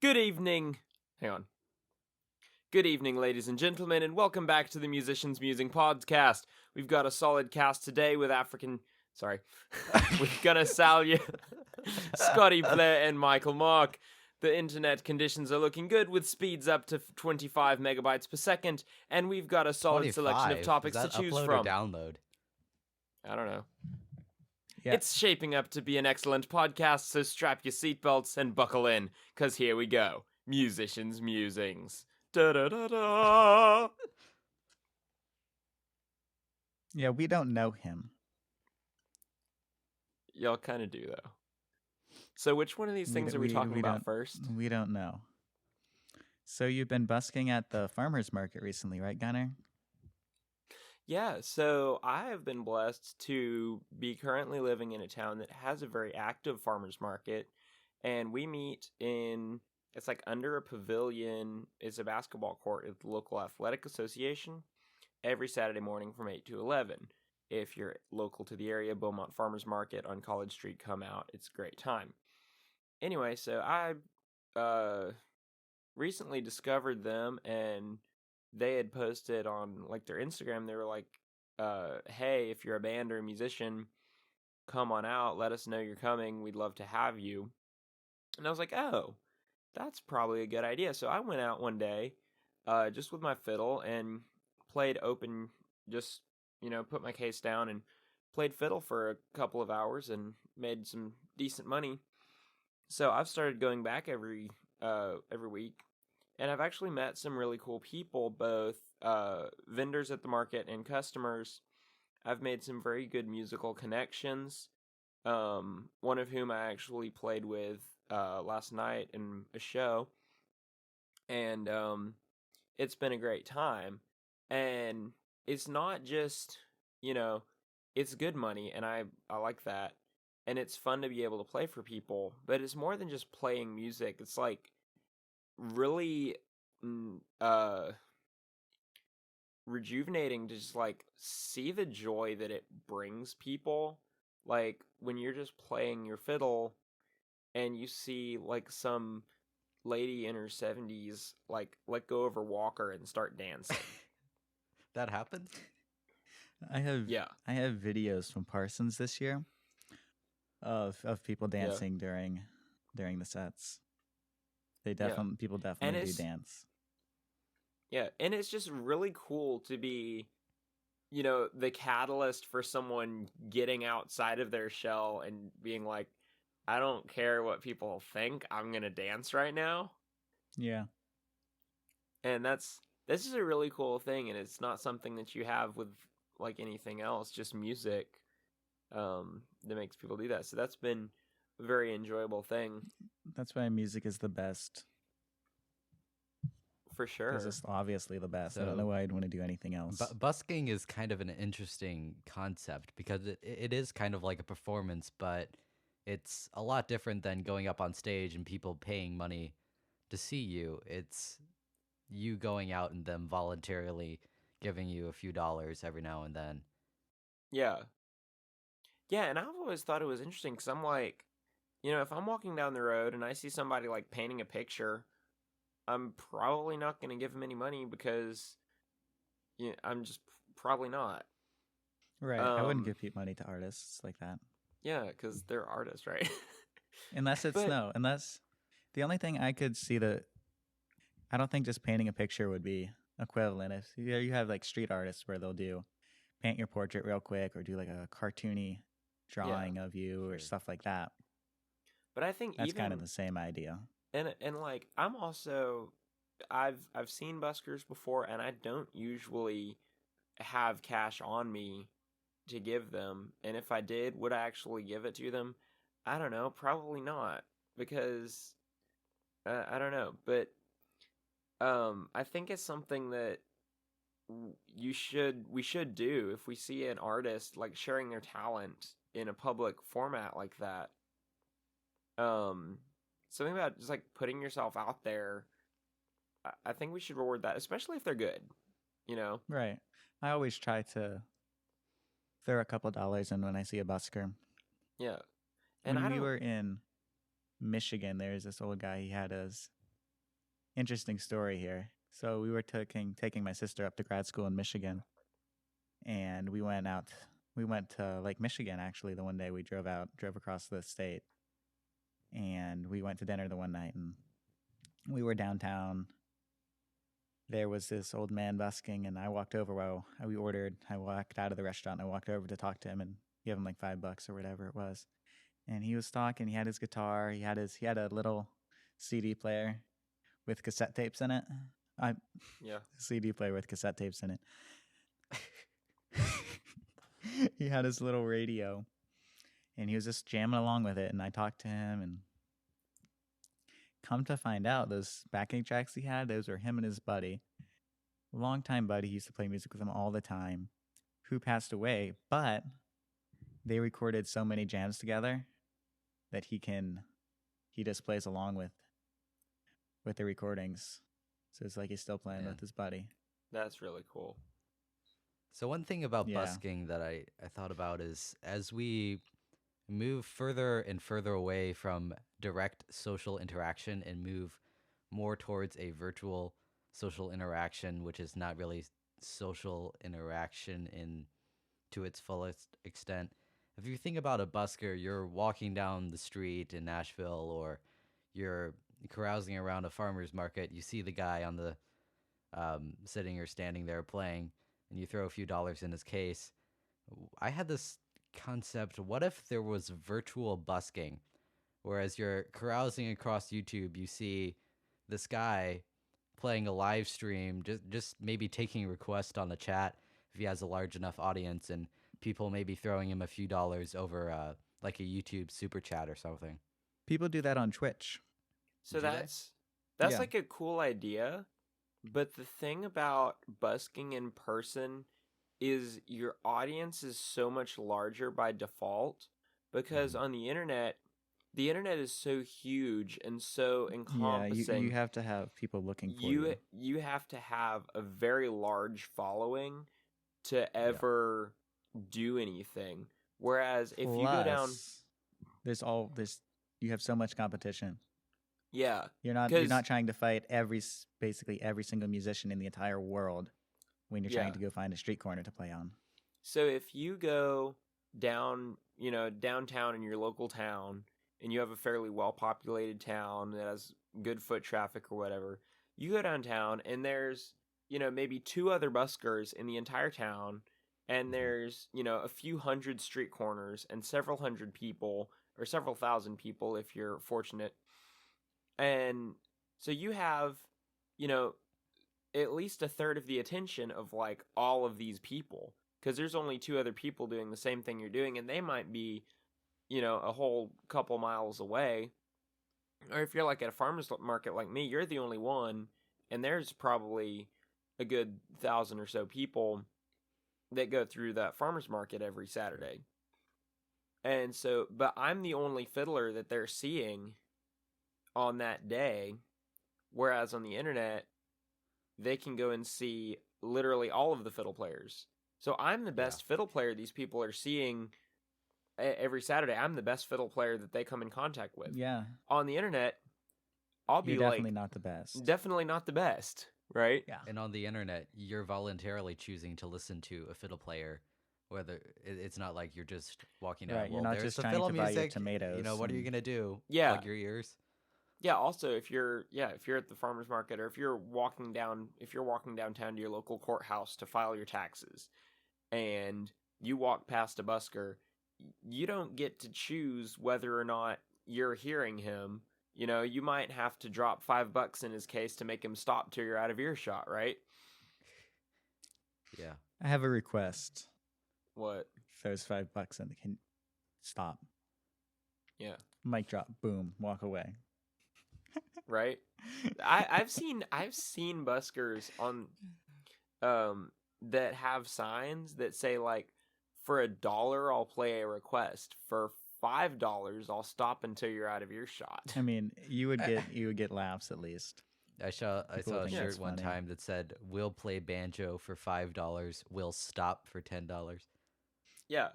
Good evening. Hang on. Good evening, ladies and gentlemen, and welcome back to the Musicians Musing Podcast. We've got a solid cast today with with Gunnar, Salyer, Scotty Blair, and Michael Mark. The internet conditions are looking good with speeds up to 25 megabytes per second, and we've got a solid selection of topics to choose from. Or download? I don't know. Yeah. It's shaping up to be an excellent podcast, so strap your seatbelts and buckle in, because here we go. Musicians Musings. Da-da-da-da! Yeah, we don't know him. Y'all kind of do, though. So which one of these things are we talking about first? We don't know. So you've been busking at the farmer's market recently, right, Gunnar? Yeah, so I have been blessed to be currently living in a town that has a very active farmer's market, and we meet it's like under a pavilion. It's a basketball court at the local athletic association every Saturday morning from 8 to 11. If you're local to the area, Beaumont Farmer's Market on College Street, come out. It's a great time. Anyway, so I recently discovered them, and they had posted on like their Instagram. They were like, hey, if you're a band or a musician, come on out. Let us know you're coming. We'd love to have you. And I was like, oh, that's probably a good idea. So I went out one day just with my fiddle and played open, just, put my case down and played fiddle for a couple of hours and made some decent money. So I've started going back every week. And I've actually met some really cool people, both vendors at the market and customers. I've made some very good musical connections, one of whom I actually played with last night in a show. And it's been a great time. And it's not just, it's good money, and I like that. And it's fun to be able to play for people. But it's more than just playing music. It's like really rejuvenating to just like see the joy that it brings people. Like when you're just playing your fiddle and you see like some lady in her 70s like let go of her walker and start dancing. That happens? I have videos from Parsons this year of people dancing during the sets. People definitely do dance. Yeah, and it's just really cool to be, the catalyst for someone getting outside of their shell and being like, I don't care what people think, I'm gonna dance right now. Yeah. And this is a really cool thing, and it's not something that you have with like anything else, just music that makes people do that. So that's been a very enjoyable thing. That's why music is the best. For sure. Because it's obviously the best. So, I don't know why I'd want to do anything else. Busking is kind of an interesting concept because it is kind of like a performance, but it's a lot different than going up on stage and people paying money to see you. It's you going out and them voluntarily giving you a few dollars every now and then. Yeah. Yeah, and I've always thought it was interesting because I'm like, if I'm walking down the road and I see somebody like painting a picture, I'm probably not going to give them any money because I'm just probably not. Right. I wouldn't give money to artists like that. Yeah, because they're artists, right? Unless the only thing I could see I don't think just painting a picture would be equivalent. If you have like street artists where they'll paint your portrait real quick or do like a cartoony drawing of you or stuff like that. But I think that's kind of the same idea. And like I'm also I've seen buskers before, and I don't usually have cash on me to give them. And if I did, would I actually give it to them? I don't know, probably not, because I don't know, but I think it's something that we should do if we see an artist like sharing their talent in a public format like that. Something about just like putting yourself out there. I think we should reward that, especially if they're good, Right. I always try to throw a couple dollars in when I see a busker. Yeah. And when we were in Michigan, there's this old guy, he had his interesting story here. So we were taking my sister up to grad school in Michigan, and we went to Lake Michigan, actually. The one day we drove across the state, and we went to dinner the one night, and we were downtown. There was this old man busking, and I walked over while we ordered. I walked out of the restaurant, and I walked over to talk to him and give him like $5 or whatever it was. And he was talking. He had his guitar. He had a little CD player with cassette tapes in it. Yeah. CD player with cassette tapes in it. He had his little radio, and he was just jamming along with it. And I talked to him, and come to find out, those backing tracks he had, those were him and his buddy, longtime buddy. He used to play music with him all the time, who passed away. But they recorded so many jams together that he just plays along with the recordings. So it's like he's still playing with his buddy. That's really cool. So one thing about busking that I thought about is, as we move further and further away from direct social interaction and move more towards a virtual social interaction, which is not really social interaction to its fullest extent. If you think about a busker, you're walking down the street in Nashville, or you're carousing around a farmer's market, you see the guy on the sitting or standing there playing, and you throw a few dollars in his case. I had this concept: what if there was virtual busking, whereas you're carousing across YouTube, you see this guy playing a live stream, just maybe taking requests on the chat if he has a large enough audience, and people maybe throwing him a few dollars over like a YouTube super chat or something. People do that on Twitch. So that's like a cool idea, but the thing about busking in person is your audience is so much larger by default, because on the internet is so huge and so encompassing. Yeah, you have to have people looking for you. You have to have a very large following to ever do anything. Whereas if you go down, you have so much competition. Yeah, you're not trying to fight basically every single musician in the entire world when you're trying to go find a street corner to play on. So if you go downtown in your local town, and you have a fairly well-populated town that has good foot traffic or whatever, you go downtown and there's, maybe 2 other buskers in the entire town, and there's, a few hundred street corners and several hundred people, or several thousand people if you're fortunate. And so you have, at least a third of the attention of like all of these people, because there's only 2 other people doing the same thing you're doing, and they might be, a whole couple miles away. Or if you're like at a farmer's market like me, you're the only one, and there's probably a good 1,000 or so people that go through that farmer's market every Saturday. And so, but I'm the only fiddler that they're seeing on that day, whereas on the internet, they can go and see literally all of the fiddle players. So I'm the best fiddle player these people are seeing every Saturday. I'm the best fiddle player that they come in contact with. Yeah. On the internet, You're definitely not the best. Definitely not the best, right? Yeah. And on the internet, you're voluntarily choosing to listen to a fiddle player, whether it's not like you're just walking out. Right, you're not just trying to buy your tomatoes. What are you gonna do? Yeah. Plug your ears. Yeah. Also, if you're at the farmer's market, or if you're walking downtown to your local courthouse to file your taxes, and you walk past a busker, you don't get to choose whether or not you're hearing him. You might have to drop $5 in his case to make him stop till you're out of earshot, right? Yeah. I have a request. What? Throws $5 and can stop. Yeah. Mic drop. Boom. Walk away. Right. I've seen buskers on that have signs that say like, for $1 I'll play a request. For $5 I'll stop until you're out of earshot. I mean, you would get laughs at least. I saw a shirt one time that said, "We'll play banjo for $5. We'll stop for $10." Yeah,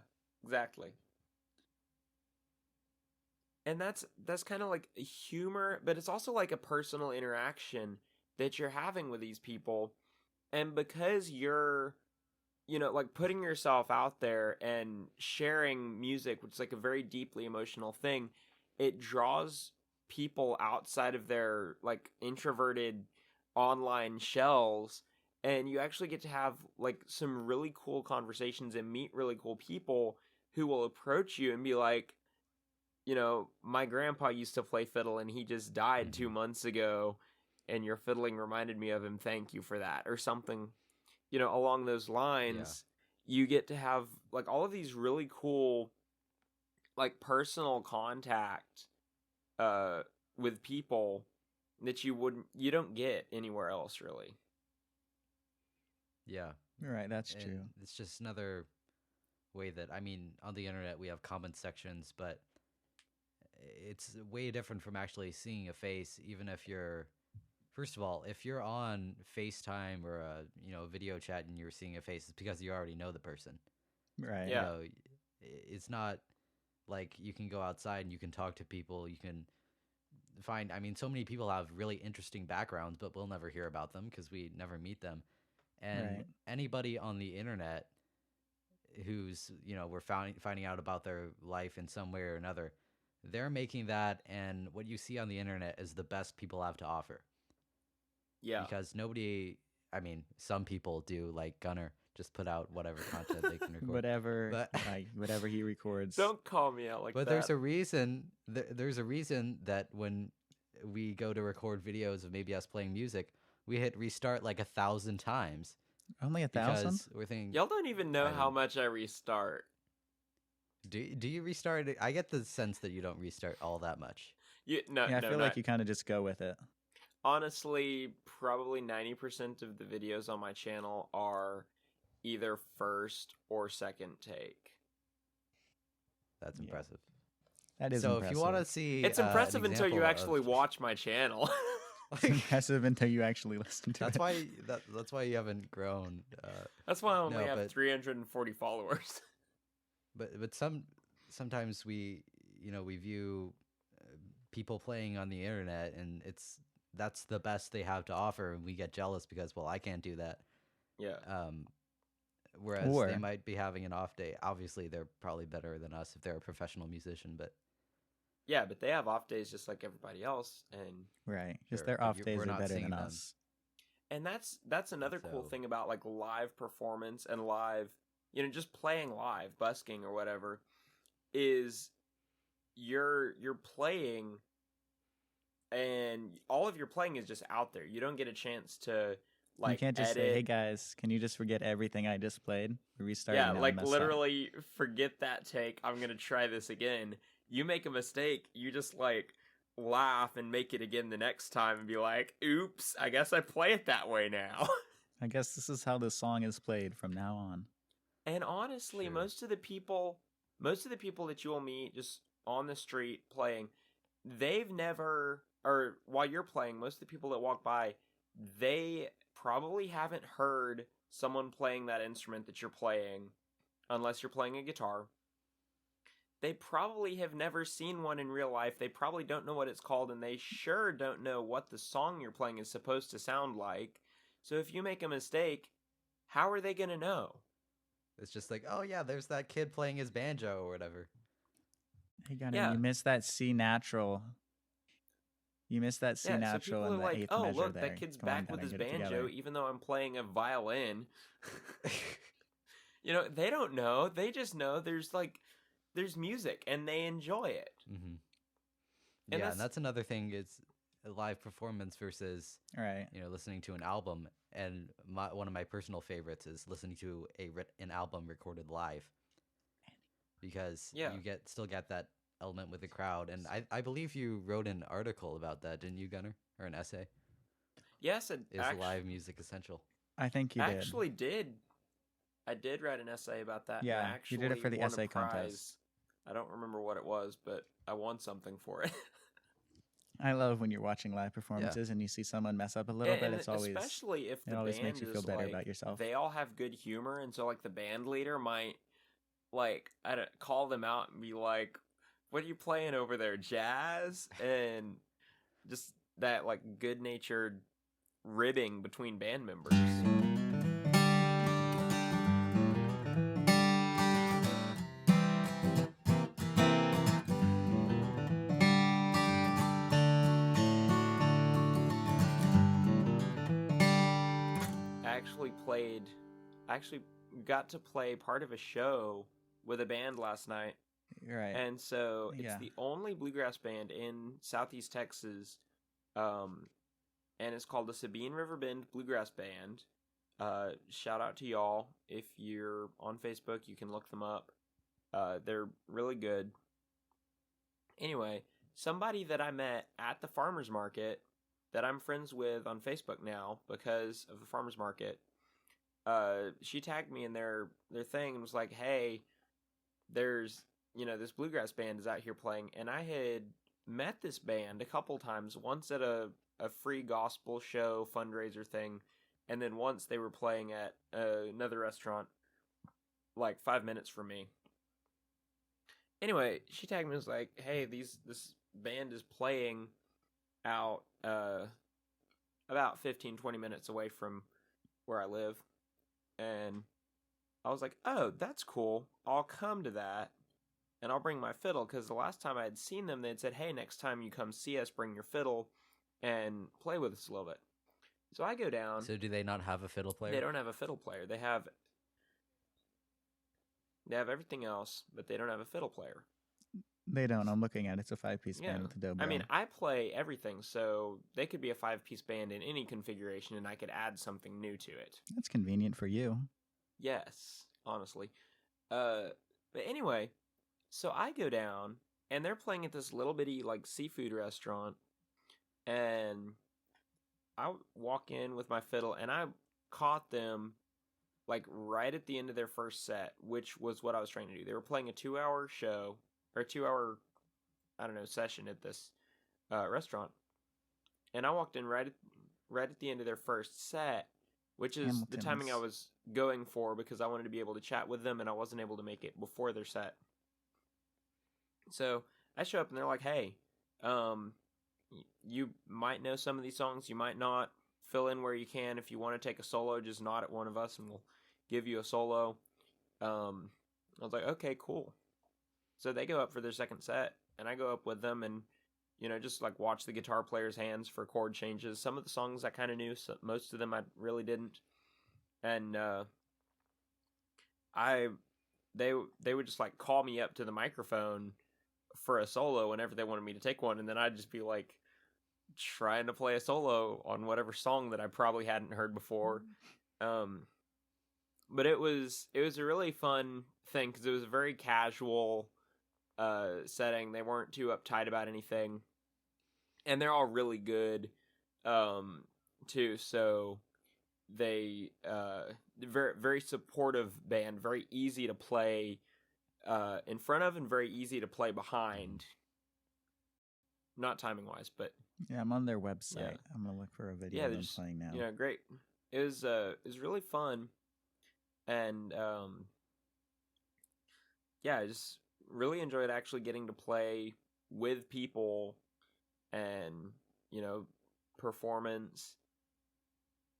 exactly. And that's kind of like humor, but it's also like a personal interaction. that you're having with these people. And because you're, like putting yourself out there and sharing music, which is like a very deeply emotional thing, it draws people outside of their like introverted online shells, and you actually get to have like some really cool conversations and meet really cool people who will approach you and be like, my grandpa used to play fiddle and he just died 2 months ago, and your fiddling reminded me of him. Thank you for that, or something, along those lines. You get to have like all of these really cool, like personal contact, with people that you don't get anywhere else, really. Yeah. Right, that's And true. it's just another way that, I mean, on the internet we have comment sections, but it's way different from actually seeing a face. Even if you're, first of all, if you're on FaceTime or a video chat and you're seeing a face, it's because you already know the person. Right. Yeah. It's not like you can go outside and you can talk to people. You can find, I mean, so many people have really interesting backgrounds, but we'll never hear about them because we never meet them. And Right. anybody on the internet who's, we're finding out about their life in some way or another, they're making that, and what you see on the internet is the best people have to offer. Yeah. Because nobody, I mean, some people do, like Gunnar, just put out whatever content they can record. Whatever he records. Don't call me out like that. But there's a reason. There's a reason that when we go to record videos of maybe us playing music, we hit restart like 1,000 times. Only 1,000? Because we're thinking, y'all don't even know how much I restart. Do you restart it? I get the sense that you don't restart all that much. I feel like you kind of just go with it. Honestly, probably 90% of the videos on my channel are either first or second take. That's impressive. That is so impressive. If you want to see, it's impressive until you actually watch my channel. It's impressive until you actually listen to it. That's why you haven't grown. That's why I only have 340 followers. But sometimes we view people playing on the internet, and that's the best they have to offer, and we get jealous because, well, I can't do that. Yeah. Whereas they might be having an off day. Obviously, they're probably better than us if they're a professional musician, but yeah, but they have off days just like everybody else, and right, just their off days are better than us. And that's another cool thing about like live performance and live, just playing live, busking or whatever, is you're playing, and all of your playing is just out there. You don't get a chance to like, you can't just edit. say, "Hey guys, can you just forget everything I just played? Restart." Yeah, like literally forget that take. I'm gonna try this again. You make a mistake, you just like laugh and make it again the next time and be like, "Oops, I guess I play it that way now." I guess this is how the song is played from now on. And honestly, most of the people that you will meet just on the street playing, they've never, or while you're playing, most of the people that walk by, they probably haven't heard someone playing that instrument that you're playing, unless you're playing a guitar. They probably have never seen one in real life. They probably don't know what it's called, and they sure don't know what the song you're playing is supposed to sound like. So if you make a mistake, how are they going to know? It's just like, oh yeah, there's that kid playing his banjo or whatever. Hey, Gunnar, you missed that C natural. You missed that C natural in the like, eighth measure there. Look, that kid's back with his banjo, even though I'm playing a violin. They don't know. They just know there's music, and they enjoy it. Mm-hmm. And that's another thing, is a live performance versus listening to an album. And one of my personal favorites is listening to an album recorded live, because you still get that element with the crowd. And I believe you wrote an article about that, didn't you, Gunnar? Or an essay? Yes, live music essential? I think you actually did. I did write an essay about that. Yeah, you did it for the essay contest. I don't remember what it was, but I won something for it. I love when you're watching live performances and you see someone mess up a little bit. It's always, especially if the always band makes you feel better about yourself. They all have good humor, and so like the band leader might call them out and be like, "What are you playing over there, jazz?" And just that like good-natured ribbing between band members. I actually got to play part of a show with a band last night. Right. And so it's the only bluegrass band in Southeast Texas, and it's called the Sabine River Bend Bluegrass Band. Shout out to y'all. If you're on Facebook, you can look them up. They're really good. Anyway, somebody that I met at the farmer's market that I'm friends with on Facebook now because of the farmer's market, she tagged me in their thing and was like, hey, there's, this bluegrass band is out here playing. And I had met this band a couple times, once at a free gospel show fundraiser thing, and then once they were playing at another restaurant like 5 minutes from me. Anyway, she tagged me and was like, hey, this band is playing out about 15-20 minutes away from where I live. And I was like, oh, that's cool. I'll come to that, and I'll bring my fiddle, because the last time I had seen them, they had said, hey, next time you come see us, bring your fiddle and play with us a little bit. So I go down. So do they not have a fiddle player? They don't have a fiddle player. They have everything else, but they don't have a fiddle player. They don't. I'm looking at it. It's a 5-piece band with a dobro. I mean, I play everything, so they could be a 5-piece band in any configuration, and I could add something new to it. That's convenient for you. Yes, honestly. But anyway, so I go down, and they're playing at this little bitty, like, seafood restaurant, and I walk in with my fiddle, and I caught them, like, right at the end of their first set, which was what I was trying to do. They were playing a 2-hour show, or a 2-hour, session at this restaurant. And I walked in right at the end of their first set, which is the timing I was going for, because I wanted to be able to chat with them, and I wasn't able to make it before their set. So I show up, and they're like, hey, you might know some of these songs, you might not. Fill in where you can. If you want to take a solo, just nod at one of us, and we'll give you a solo. I was like, okay, cool. So they go up for their second set, and I go up with them and, just like watch the guitar player's hands for chord changes. Some of the songs I kind of knew, so most of them I really didn't. And they would just like call me up to the microphone for a solo whenever they wanted me to take one, and then I'd just be like trying to play a solo on whatever song that I probably hadn't heard before. But it was a really fun thing, because it was a very casual setting. They weren't too uptight about anything, and they're all really good too. So they very, very supportive band, very easy to play in front of and very easy to play behind. Not timing wise, but yeah, I'm on their website. Yeah. I'm gonna look for a video of them playing now. Yeah, great. It was really fun, and I just really enjoyed actually getting to play with people, and performance.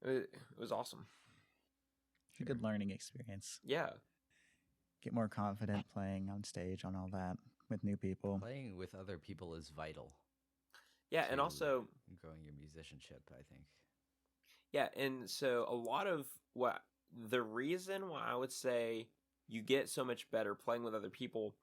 It was awesome. It's a good learning experience. Yeah. Get more confident playing on stage, on all that, with new people. Playing with other people is vital. Yeah, and also growing your musicianship, I think. Yeah, and so a lot of the reason why I would say you get so much better playing with other people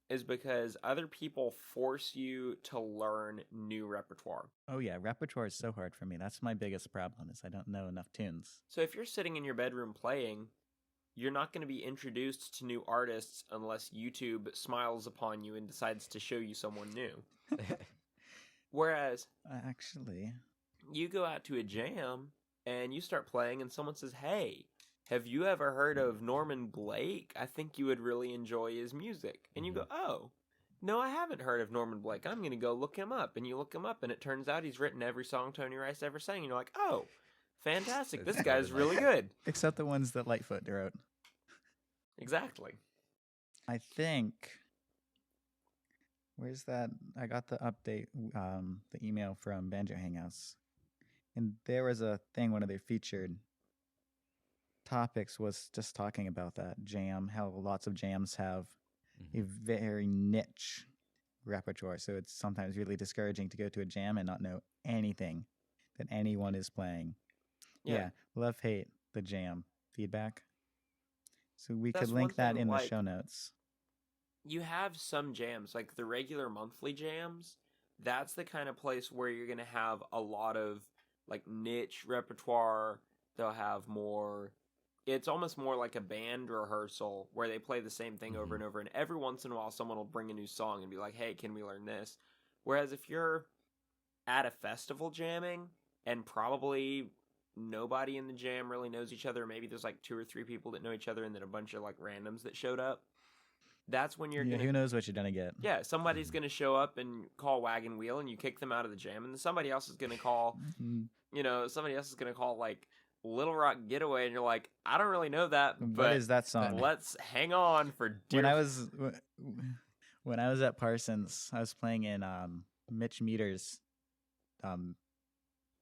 is because other people force you to learn new repertoire. Oh yeah, repertoire is so hard for me. That's my biggest problem, is I don't know enough tunes. So if you're sitting in your bedroom playing, you're not going to be introduced to new artists unless YouTube smiles upon you and decides to show you someone new. Whereas, actually, you go out to a jam and you start playing, and someone says, hey, have you ever heard of Norman Blake? I think you would really enjoy his music. And you go, oh, no, I haven't heard of Norman Blake. I'm going to go look him up. And you look him up, and it turns out he's written every song Tony Rice ever sang. And you're like, oh, fantastic. This guy's really good. Except the ones that Lightfoot wrote. Exactly. I think... Where's that? I got the update, the email from Banjo Hangouts. And there was a thing, one of their featured topics was just talking about that jam, how lots of jams have a very niche repertoire. So it's sometimes really discouraging to go to a jam and not know anything that anyone is playing. Yeah. Love, hate, the jam feedback. So we That's could one link that thing, in the like, show notes. You have some jams, like the regular monthly jams. That's the kind of place where you're going to have a lot of like niche repertoire. They'll have more. It's almost more like a band rehearsal where they play the same thing over and over. And every once in a while, someone will bring a new song and be like, hey, can we learn this? Whereas if you're at a festival jamming and probably nobody in the jam really knows each other, maybe there's like 2 or 3 people that know each other and then a bunch of like randoms that showed up. That's when you're gonna. Who knows what you're gonna get? Yeah, somebody's gonna show up and call Wagon Wheel, and you kick them out of the jam, and then somebody else is gonna call, somebody else is gonna call like Little Rock Getaway, and you're like, I don't really know that, but what is that song? Let's hang on for dear. When I was at Parsons, I was playing in Mitch Meter's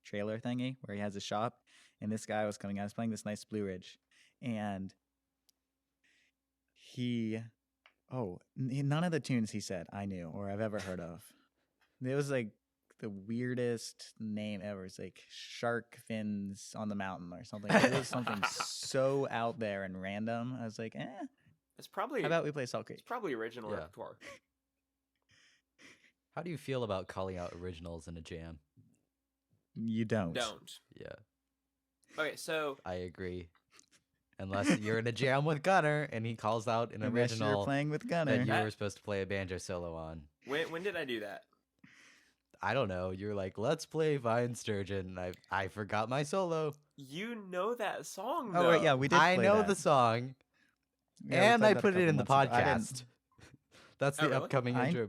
trailer thingy where he has a shop, and this guy was coming. I was playing this nice Blue Ridge, and none of the tunes he said I knew or I've ever heard of. It was like the weirdest name ever. It's like Shark Fins on the Mountain or something. It was something so out there and random. I was like, It's probably. How about we play Salt Creek? It's probably original repertoire. How do you feel about calling out originals in a jam? You don't. Yeah. Okay, so I agree. Unless you're in a jam with Gunnar and he calls out an original you're playing with Gunnar that you were supposed to play a banjo solo on. When did I do that? I don't know. You're like, let's play Vinesturgeon. I forgot my solo. You know that song, though. Oh, right, yeah, we did. I know the song, and I put it in the podcast. That's the upcoming intro.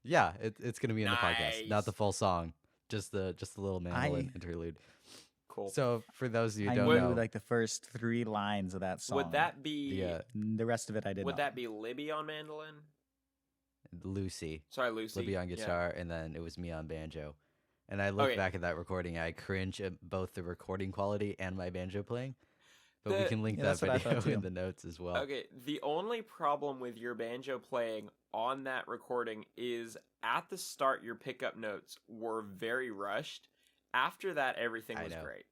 Yeah, it's gonna be in the podcast, not the full song, just the little mandolin interlude. Cool. So for those of you who I don't knew know, like the first 3 lines of that song. Would that be the rest of it? I did. Would that be Libby on mandolin? Lucy. Sorry, Lucy. Libby on guitar, and then it was me on banjo. And I look back at that recording, I cringe at both the recording quality and my banjo playing. But we can link that video in the notes as well. Okay, the only problem with your banjo playing on that recording is at the start your pickup notes were very rushed. After that, everything was great.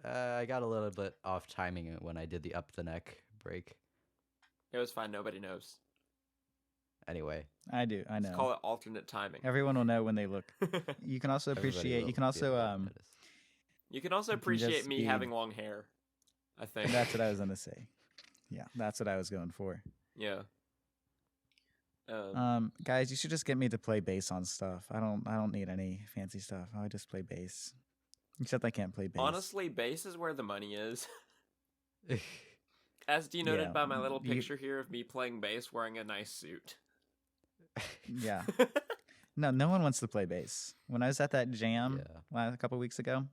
I got a little bit off timing when I did the up the neck break. It was fine. Nobody knows. Anyway. I do. I know. Let's call it alternate timing. Everyone will know when they look. You can also appreciate. You can also You can also appreciate me having long hair. I think that's what I was gonna say. Yeah, that's what I was going for. Yeah. Guys, you should just get me to play bass on stuff. I don't need any fancy stuff. I just play bass. Except I can't play bass. Honestly, bass is where the money is. As denoted by my little picture here of me playing bass wearing a nice suit. Yeah. No one wants to play bass. When I was at that jam a couple weeks ago,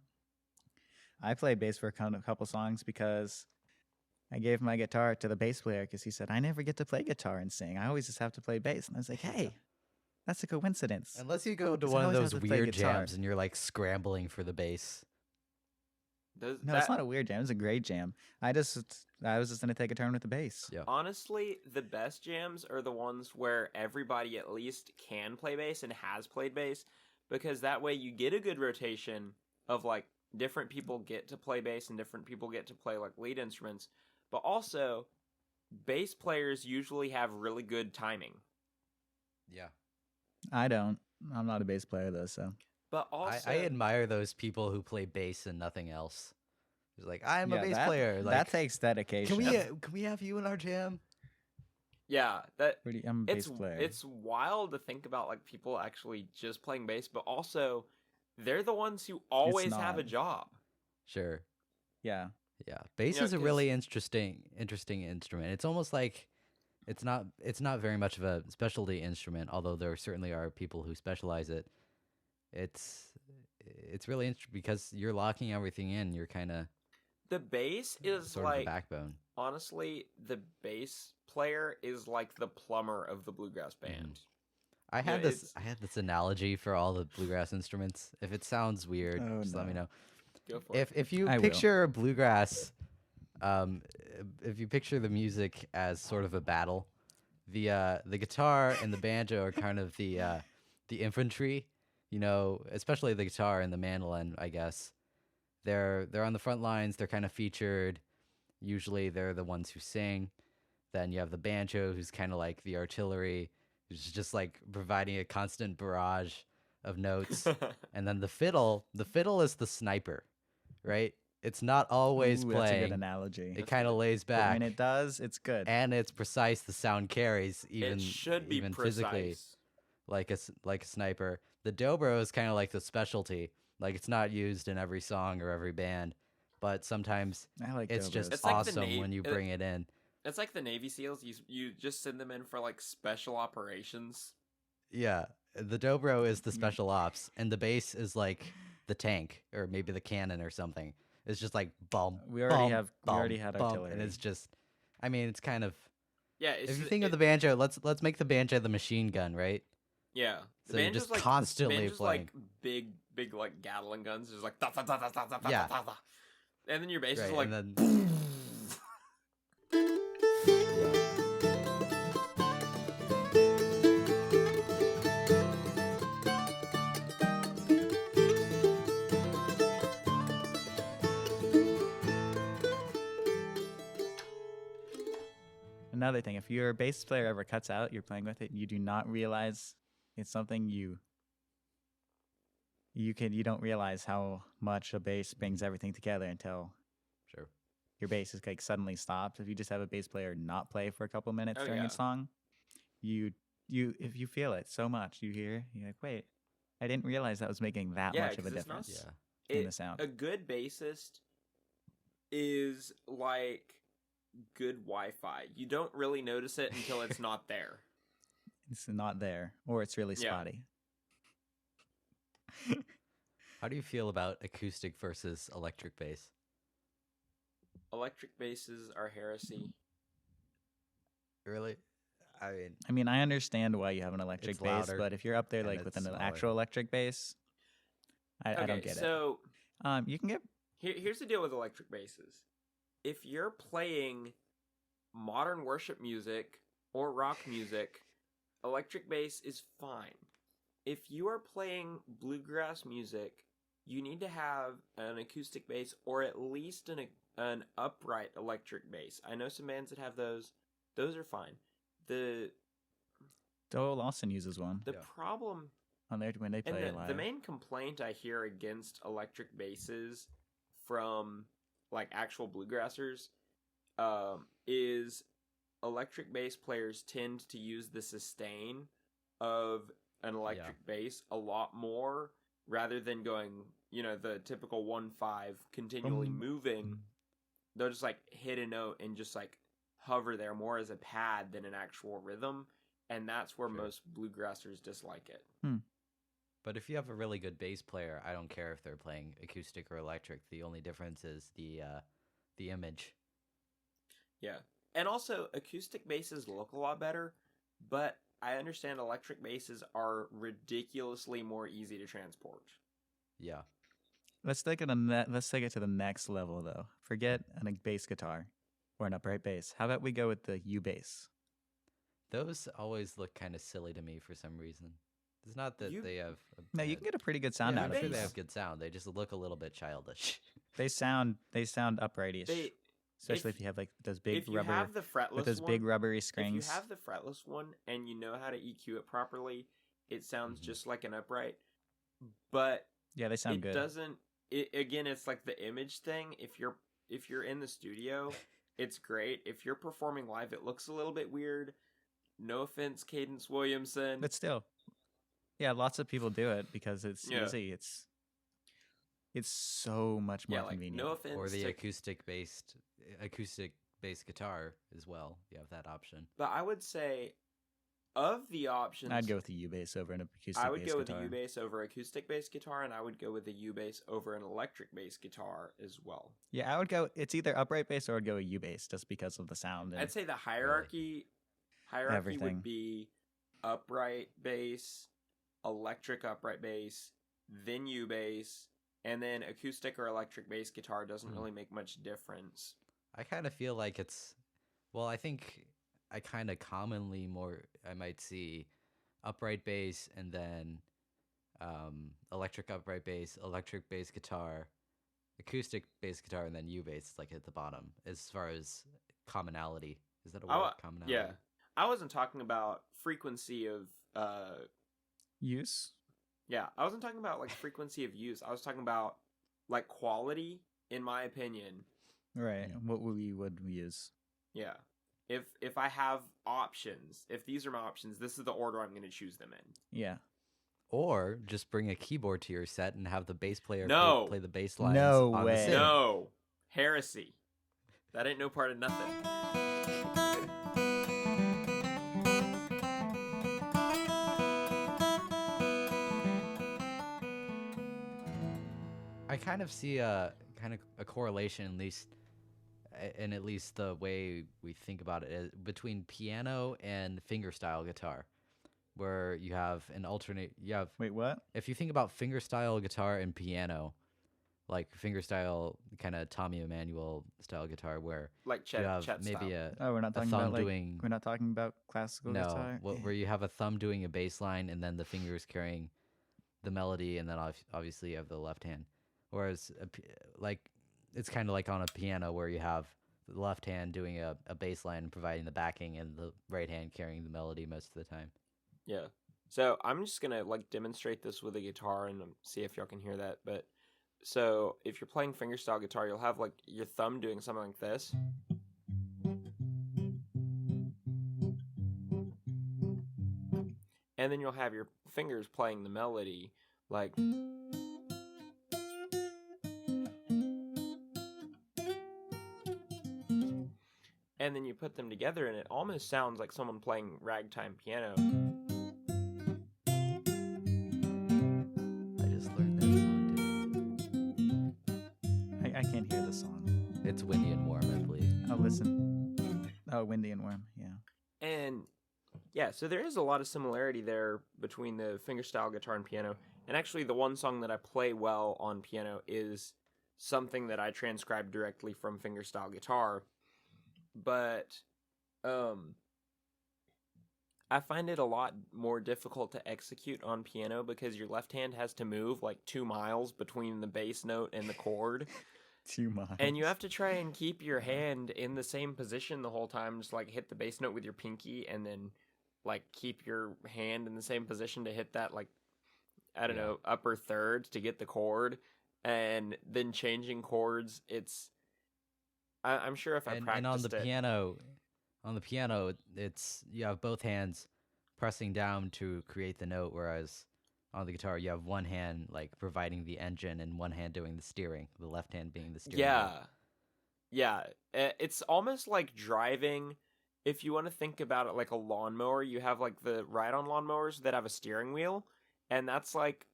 I played bass for a couple songs because I gave my guitar to the bass player because he said, I never get to play guitar and sing. I always just have to play bass. And I was like, hey, that's a coincidence. Unless you go to one of those weird jams and you're like scrambling for the bass. It's not a weird jam. It's a great jam. I was just going to take a turn with the bass. Yeah. Honestly, the best jams are the ones where everybody at least can play bass and has played bass, because that way you get a good rotation of like different people get to play bass and different people get to play like lead instruments. But also, bass players usually have really good timing. Yeah. I don't. I'm not a bass player though, so. But also, I admire those people who play bass and nothing else. It's like, I'm a bass player. Like, that takes dedication. Can we have you in our jam? Yeah, I'm a bass player. It's wild to think about like people actually just playing bass, but also they're the ones who always have a job. Sure. Yeah. Yeah. Bass is a really interesting instrument. It's almost like it's not very much of a specialty instrument, although there certainly are people who specialize it. It's really interesting because you're locking everything in. You're kind of the bass is sort like of the backbone. Honestly, the bass player is like the plumber of the bluegrass band. I had this analogy for all the bluegrass instruments. If it sounds weird, just let me know. Go for it. If you I picture bluegrass, if you picture the music as sort of a battle, the guitar and the banjo are kind of the infantry, especially the guitar and the mandolin, I guess. They're on the front lines, they're kind of featured. Usually they're the ones who sing. Then you have the banjo, who's kind of like the artillery, who's just like providing a constant barrage of notes. And then the fiddle is the sniper, right? It's not always Ooh, playing. That's a good analogy. It kind of lays But back. when it does, it's good. And it's precise. The sound carries even it should be even precise. physically like a sniper. The dobro is kind of like the specialty. Like it's not used in every song or every band, but sometimes I like it's dobros. just It's like the awesome when you bring it in. It's like the Navy SEALs. You just send them in for like special operations. Yeah, the dobro is the special ops, and the bass is like the tank or maybe the cannon or something. It's just like bum. We already bum, had bum, artillery. and it's just, I mean, it's kind of. Yeah. If you think of the banjo, let's make the banjo the machine gun, right? Yeah. So you're just constantly banjo's playing. like big like Gatling guns. There's like da, da, da, da, da, da, Yeah. da, da. And then your bass is Right, like. and then Another thing, if your bass player ever cuts out, you're playing with it, you do not realize it's something you don't realize how much a bass brings everything together until sure. your bass is like suddenly stops. If you just have a bass player not play for a couple minutes Oh, during yeah. a song, if you feel it so much, you're like, wait, I didn't realize that was making that Yeah, much of a 'cause it's not difference Yeah. in the sound. A good bassist is like good Wi-Fi. You don't really notice it until it's not there. It's not there, or it's really Yeah. spotty. How do you feel about acoustic versus electric bass? Electric basses are heresy. Really? I mean, I understand why you have an electric It's bass, louder, but if you're up there and like with it's an smaller. actual electric bass, I don't get so it. You can get here's the deal with electric basses. If you're playing modern worship music or rock music, electric bass is fine. If you are playing bluegrass music, you need to have an acoustic bass or at least an upright electric bass. I know some bands that have those. Those are fine. The Doyle Lawson uses one Yeah. problem on there when they and play the live. main complaint I hear against electric basses from like actual bluegrassers is electric bass players tend to use the sustain of an electric bass a lot more rather than going, the typical 1/5 continually moving. They'll just like hit a note and just like hover there more as a pad than an actual rhythm, and that's where Sure. most bluegrassers dislike it. But if you have a really good bass player, I don't care if they're playing acoustic or electric. The only difference is the image. Yeah. And also, acoustic basses look a lot better, but I understand electric basses are ridiculously more easy to transport. Yeah. Let's take it to the next level though. Forget a bass guitar or an upright bass. How about we go with the Ubass? Those always look kind of silly to me for some reason. It's not that they have. No, you can get a pretty good sound yeah, out I'm of sure them. they have good sound. They just look a little bit childish. They sound uprightish, especially if you have like those big if you rubber have the fretless with those one, big rubbery if strings. you have the fretless one and you know how to EQ it properly, it sounds just like an upright. But Yeah, they sound it good. doesn't. Again, it's like the image thing. If you're in the studio, it's great. If you're performing live, it looks a little bit weird. No offense, Cadence Williamson. But still, yeah, lots of people do it because it's Yeah. easy. It's so much more yeah, like convenient. no offense. Or the to, acoustic bass guitar as well. You have that option. but I would say, of the options, I'd go with the Ubass over an acoustic I would bass go with guitar. the Ubass over acoustic bass guitar, and I would go with the Ubass over an electric bass guitar as well. Yeah, I would go. It's either upright bass or I'd go with Ubass just because of the sound. And I'd say the hierarchy Everything. would be upright bass, electric upright bass, then Ubass, and then acoustic or electric bass guitar doesn't really make much difference. I kind of feel like it's, well, I think I kind of commonly I might see upright bass and then electric upright bass, electric bass guitar, acoustic bass guitar, and then Ubass like at the bottom as far as commonality. Is that a word? Commonality? Yeah. I wasn't talking about frequency of use. Yeah, I wasn't talking about like frequency of use. I was talking about like quality, in my opinion. Right. What we would use. Yeah. If I have options, if these are my options, this is the order I'm going to choose them in. Yeah. Or just bring a keyboard to your set and have the bass player play the bass lines. No on way. The synth. No. Heresy. That ain't no part of nothing. I kind of see a correlation, at least the way we think about it, between piano and fingerstyle guitar, where you have an alternate. You have Wait, what? If you think about fingerstyle guitar and piano, like fingerstyle kind of Tommy Emmanuel style guitar, where Like Chet, you have Chet maybe style. We're not talking about we're not talking about classical guitar. where you have a thumb doing a bass line and then the fingers carrying the melody, and then obviously you have the left hand. Whereas, it's kind of like on a piano where you have the left hand doing a bass line and providing the backing, and the right hand carrying the melody most of the time. Yeah. So I'm just gonna like demonstrate this with a guitar and see if y'all can hear that. But so if you're playing fingerstyle guitar, you'll have like your thumb doing something like this. And then you'll have your fingers playing the melody like. And then you put them together and it almost sounds like someone playing ragtime piano. I just learned that song too. I can't hear the song. It's Windy and Warm, I believe. I'll listen. Oh, Windy and Warm, yeah. And yeah, so there is a lot of similarity there between the fingerstyle guitar and piano. And actually the one song that I play well on piano is something that I transcribed directly from fingerstyle guitar. But I find it a lot more difficult to execute on piano because your left hand has to move like 2 miles between the bass note and the chord. 2 miles. And you have to try and keep your hand in the same position the whole time. Just like hit the bass note with your pinky and then like keep your hand in the same position to hit that like, I don't know, upper third to get the chord. And then changing chords, I'm sure if I practiced and on the piano, it's you have both hands pressing down to create the note, whereas on the guitar you have one hand like providing the engine and one hand doing the steering, the left hand being the steering. Yeah. It's almost like driving. If you want to think about it like a lawnmower, you have like the ride-on lawnmowers that have a steering wheel, and that's like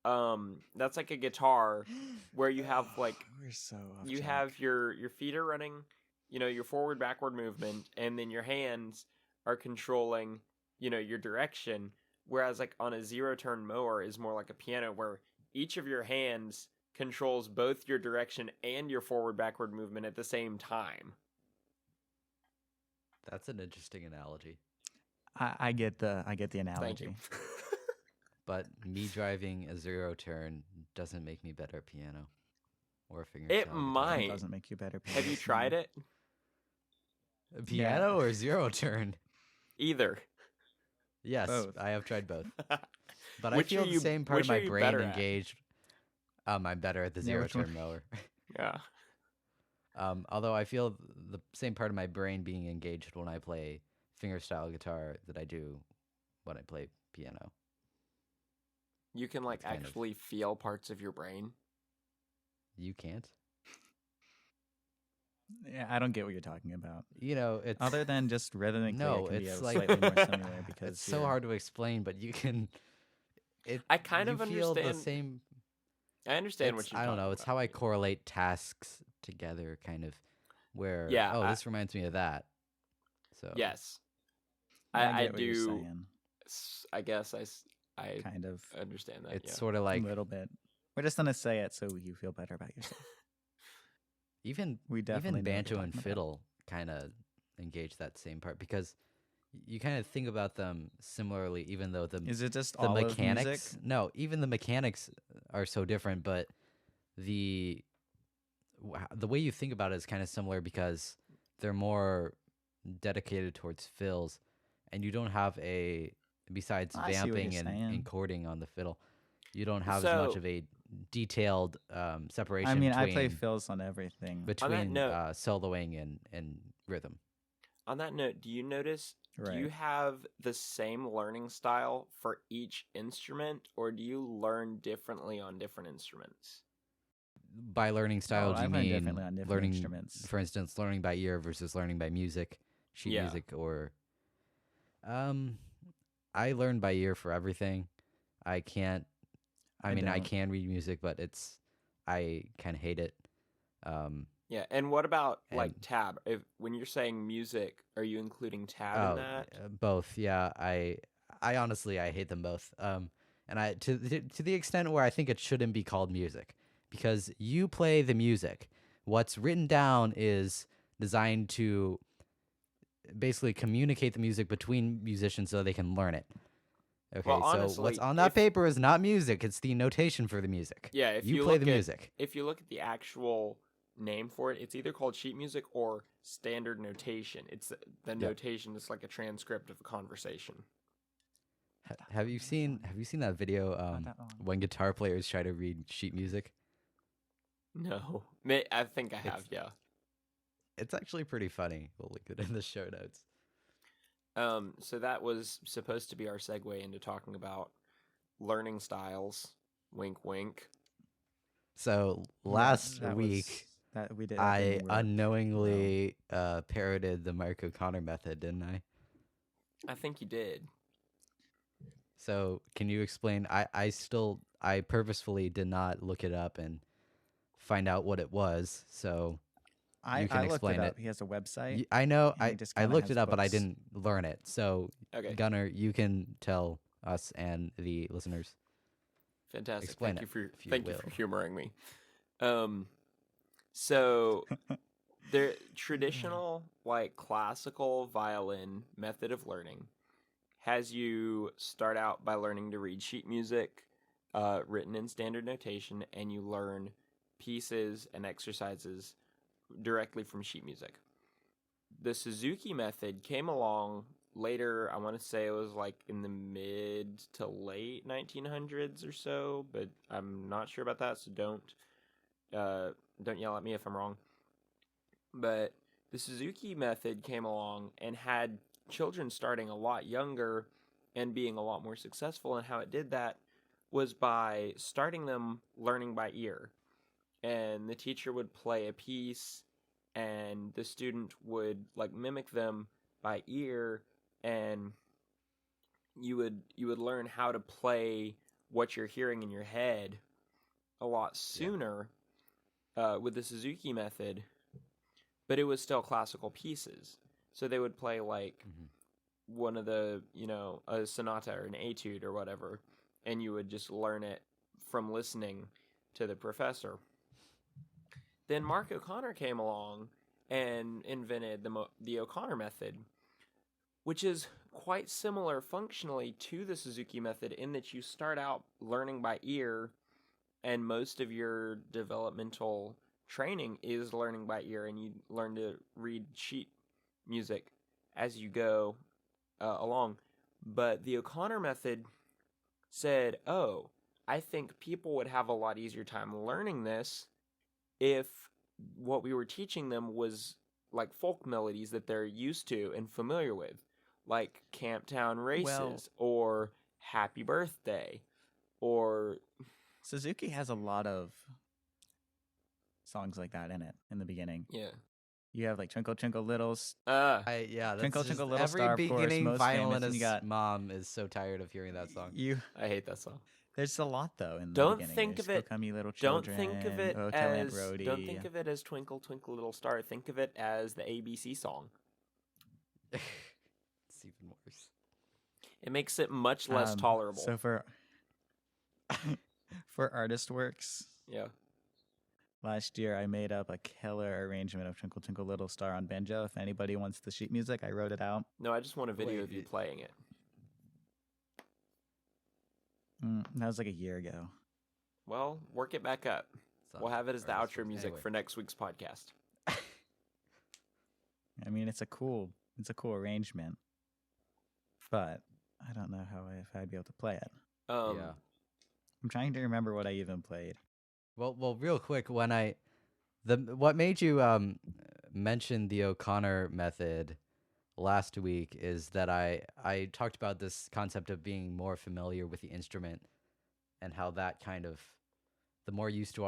a guitar where you have like have your feet are running, your forward backward movement, and then your hands are controlling, your direction, whereas like on a zero turn mower is more like a piano where each of your hands controls both your direction and your forward backward movement at the same time. That's an interesting analogy. I get the analogy. Thank you. But me driving a zero turn doesn't make me better at piano or fingerstyle. It might. It doesn't make you better. Have you tried it? Piano or zero turn? Either. Yes, both. I have tried both. But Which I feel the same part of my brain engaged. I'm better at the zero turn mower. Yeah. Although I feel the same part of my brain being engaged when I play fingerstyle guitar that I do when I play piano. You can like actually feel parts of your brain. You can't? Yeah, I don't get what you're talking about. It's other than just rhythmically. No, it can it's be like slightly more similar because it's so hard to explain, but you can. I kind of feel understand. The same. I understand what you're. I don't know. It's how I correlate tasks together, kind of. Where this reminds me of that. So yes, I I get what you're do. saying. I guess I kind of understand that. It's Yeah. sort of a like little bit. We're just gonna say it so you feel better about yourself. even We definitely even know what banjo you're and talking about. fiddle kind of engage that same part because you kind of think about them similarly, even though Is it just the all of music? mechanics no, even the mechanics are so different, but the the way you think about it is kind of similar because they're more dedicated towards fills, and you don't have a besides I see what you're vamping and saying. chording on the fiddle, you don't have as much So of a detailed I separation mean, I play between fills on everything. on that note, soloing and rhythm. do you notice? Do you Right. have the same learning style for each instrument, or do you learn differently on different instruments? By learning style, Oh, do you I've learned mean differently on different learning, instruments. for instance, learning by ear versus learning by music, sheet Yeah. music, or um, I learn by ear for everything. I can't. I mean, I don't. can read music, but I kind of hate it. Yeah, and what about like And tab? If when you're saying music, are you including tab in that? both. Yeah, I honestly I hate them both. And I to the extent where I think it shouldn't be called music because you play the music. What's written down is designed to basically communicate the music between musicians so they can learn it. Well, Okay, so what's honestly, on that paper is not music; it's the notation for the music. yeah, if You you play look the at music. if you look at the actual name for it, it's either called sheet music or standard notation. It's the Yep. notation is like a transcript of a conversation. Have you seen that video Not that long. when guitar players try to read sheet music? No, I think I have. Yeah. It's actually pretty funny. We'll link it in the show notes. So that was supposed to be our segue into talking about learning styles. Wink, wink. So Yeah, last that week, that we did. That I didn't work, unknowingly parroted the Mark O'Connor method, didn't I? I think you did. So can you explain? I purposefully did not look it up and find out what it was. So you can I looked it explain up. it. He has a website. I know. and he just I kinda looked has it up, but I books. didn't learn it. So Okay. Gunnar, you can tell us and the listeners. Fantastic. Explain Thank it, you if you thank you for will. humoring me. So the traditional like classical violin method of learning has you start out by learning to read sheet music, written in standard notation, and you learn pieces and exercises directly from sheet music. The Suzuki method came along later. I want to say it was like in the mid to late 1900s or so, but I'm not sure about that, so don't yell at me if I'm wrong. But the Suzuki method came along and had children starting a lot younger and being a lot more successful, and how it did that was by starting them learning by ear. And the teacher would play a piece and the student would like mimic them by ear, and you would learn how to play what you're hearing in your head a lot sooner with the Suzuki method, but it was still classical pieces. So they would play like one of the, a sonata or an etude or whatever, and you would just learn it from listening to the professor. Then Mark O'Connor came along and invented the O'Connor method, which is quite similar functionally to the Suzuki method in that you start out learning by ear, and most of your developmental training is learning by ear, and you learn to read sheet music as you go along. But the O'Connor method said, oh, I think people would have a lot easier time learning this if what we were teaching them was like folk melodies that they're used to and familiar with, like Camptown Races or Happy Birthday, or Suzuki has a lot of songs like that in it in the beginning. yeah. You have like Twinkle Twinkle Little That's Twinkle, just Twinkle, Little every Star, of course, beginning most famous, and violinist you got- mom is so tired of hearing that song. I hate that song. There's a lot though in the Don't beginning. think There's of it- "Go Come You Little Don't Children." think of it "Oh, Tell Aunt as Rhody." don't think of it as Twinkle Twinkle Little Star. Think of it as the ABC song. It's even worse. It makes it much less tolerable. So for artist works, Yeah. last year I made up a killer arrangement of Twinkle Twinkle Little Star on banjo. If anybody wants the sheet music, I wrote it out. No, I just want a video Wait, of you playing it. That was like a year ago. Well, work it back up. We'll have it as the outro music Anyway. for next week's podcast. I mean, it's a cool arrangement, but I don't know if I'd be able to play it. Yeah. I'm trying to remember what I even played. Well, real quick, when what made you mention the O'Connor method last week is that I talked about this concept of being more familiar with the instrument and how that kind of, the more used you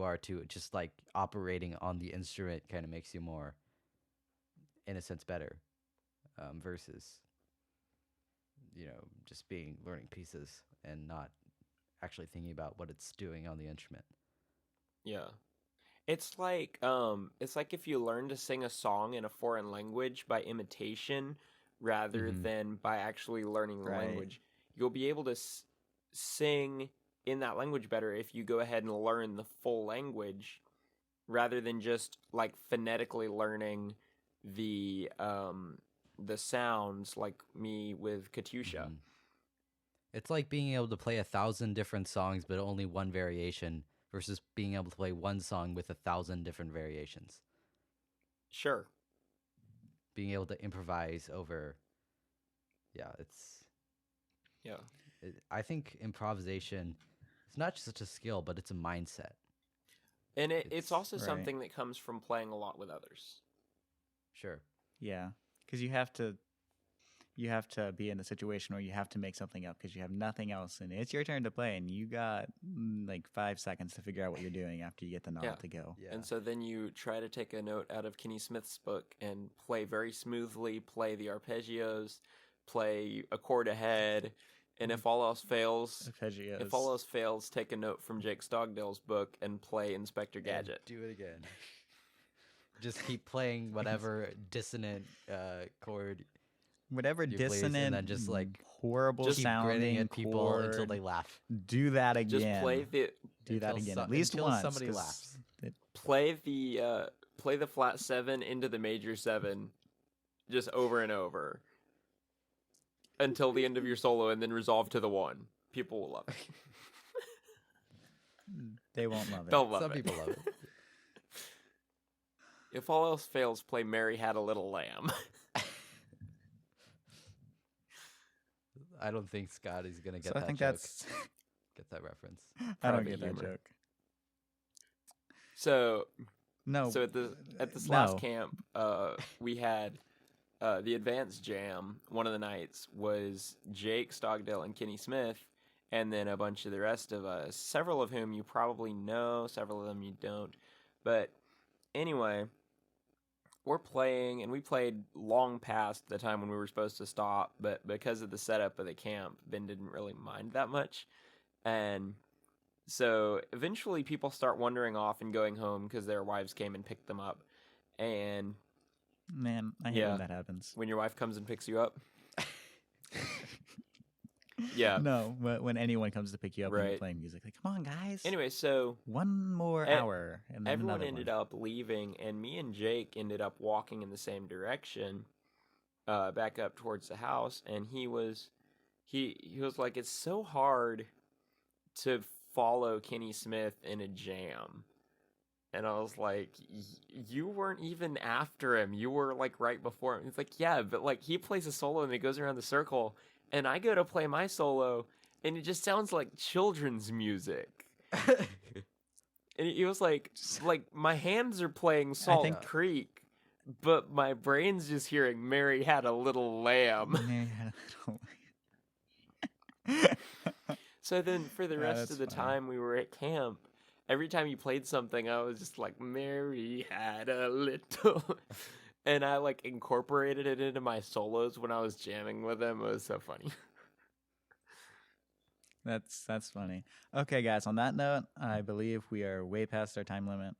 are to just like operating on the instrument kind of makes you more, in a sense, better versus, just learning pieces and not actually thinking about what it's doing on the instrument. Yeah. It's like if you learn to sing a song in a foreign language by imitation rather than by actually learning the language. You'll be able to sing in that language better if you go ahead and learn the full language rather than just like phonetically learning the sounds like me with Katusha. It's like being able to play 1,000 different songs but only one variation versus being able to play one song with 1,000 different variations. Sure. Being able to improvise over, I think improvisation is not just a skill, but it's a mindset. And it's also right. something that comes from playing a lot with others. Sure. Yeah, because you have to be in the situation where you have to make something up because you have nothing else, and it's your turn to play, and you got like 5 seconds to figure out what you're doing after you get the nod to go. Yeah. And so then you try to take a note out of Kenny Smith's book and play very smoothly, play the arpeggios, play a chord ahead, and if all else fails, take a note from Jake Stogdill's book and play Inspector Gadget. And do it again. Just keep playing whatever dissonant chord. Whatever dissonant, and then just like horrible keep grinning sounding at people chord, until they laugh. Do that again. Just play that again at least once. Somebody laughs. Play the flat 7 into the major 7, just over and over, until the end of your solo, and then resolve to the 1. People will love it. They won't love it. Don't love Some it. people love it. If all else fails, play Mary Had a Little Lamb. I don't think Scott is gonna get So that I think joke. Get that reference. I don't Private get that humor. joke. So No. at this last camp, we had the advanced jam. One of the nights was Jake Stogdill and Kenny Smith, and then a bunch of the rest of us, several of whom you probably know, several of them you don't. But anyway, we're playing, and we played long past the time when we were supposed to stop, but because of the setup of the camp, Ben didn't really mind that much. And so eventually people start wandering off and going home because their wives came and picked them up. And Man, I hate when that happens. when your wife comes and picks you up. Yeah. No, when anyone comes to pick you up and Right. you're playing music, like, come on, guys. Anyway, so one more hour, and then everyone another ended one. up leaving, and me and Jake ended up walking in the same direction, back up towards the house. And he was like, it's so hard to follow Kenny Smith in a jam. And I was like, you weren't even after him. You were like right before him. He's like, yeah, but like he plays a solo and it goes around the circle, and I go to play my solo, and it just sounds like children's music. And he was like my hands are playing Salt Creek, but my brain's just hearing Mary Had a Little Lamb. Mary Had a Little So then for the rest that's of the funny. time we were at camp, every time you played something, I was just like, Mary had a little. And I like incorporated it into my solos when I was jamming with him. It was so funny. That's funny. Okay, guys, on that note, I believe we are way past our time limit.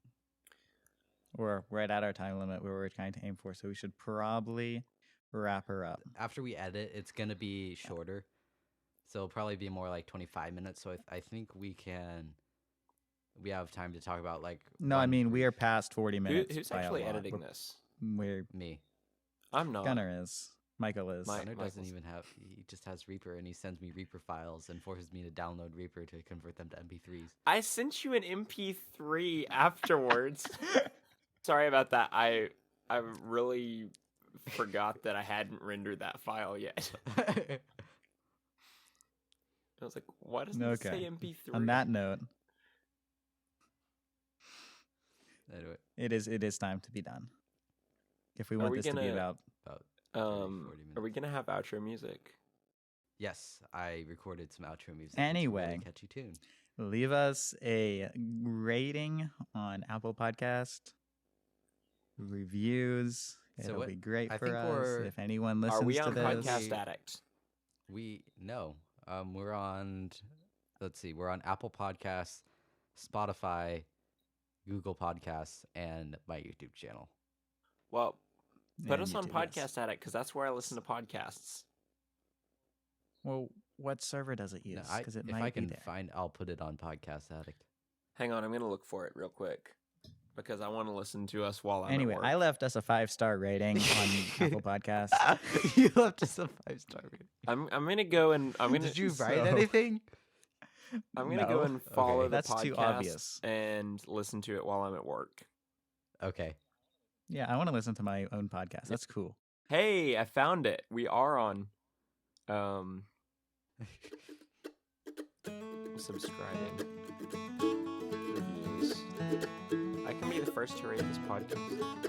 Or right at our time limit where we're trying to aim for, so we should probably wrap her up. After we edit, it's gonna be shorter, so it'll probably be more like 25 minutes. So I think we have time to talk about like. No, I one mean we brief- are past 40 minutes. Who's by a actually lot. editing this? We're me. I'm not. Gunnar is. Michael is. Gunnar doesn't Michael's- even have. He just has Reaper, and he sends me Reaper files and forces me to download Reaper to convert them to MP3s. I sent you an MP3 afterwards. Sorry about that. I really forgot that I hadn't rendered that file yet. I was like, why doesn't it Okay. say MP3? On that note, Anyway, it is time to be done. If we Are want we this to be gonna- about about 30, 40 are we minutes. gonna have outro music? Yes, I recorded some outro music. Anyway. it's a really catchy tune. leave us a rating on Apple Podcast, reviews. So It'll what- be great I for think us we're- if anyone listens Are we to on this. Podcast Addict? We no. We're on. Let's see. We're on Apple Podcasts, Spotify, Google Podcasts, and my YouTube channel. Well, put And us on YouTube, Podcast yes. Addict because that's where I listen to podcasts. Well, what server does it No, use? Because it if might I be can there. find, I'll put it on Podcast Addict. Hang on, I'm gonna look for it real quick because I want to listen to us while I'm Anyway, at work. I left us a 5-star rating on Apple Podcasts. You left us a 5-star rating. I'm gonna go and I'm gonna Did you write So- anything? I'm gonna go No. and follow Okay. the That's podcast too obvious. and listen to it while I'm at work. Okay. Yeah, I want to listen to my own podcast. That's cool. Hey, I found it. We are on subscribing reviews. I can be the first to rate this podcast.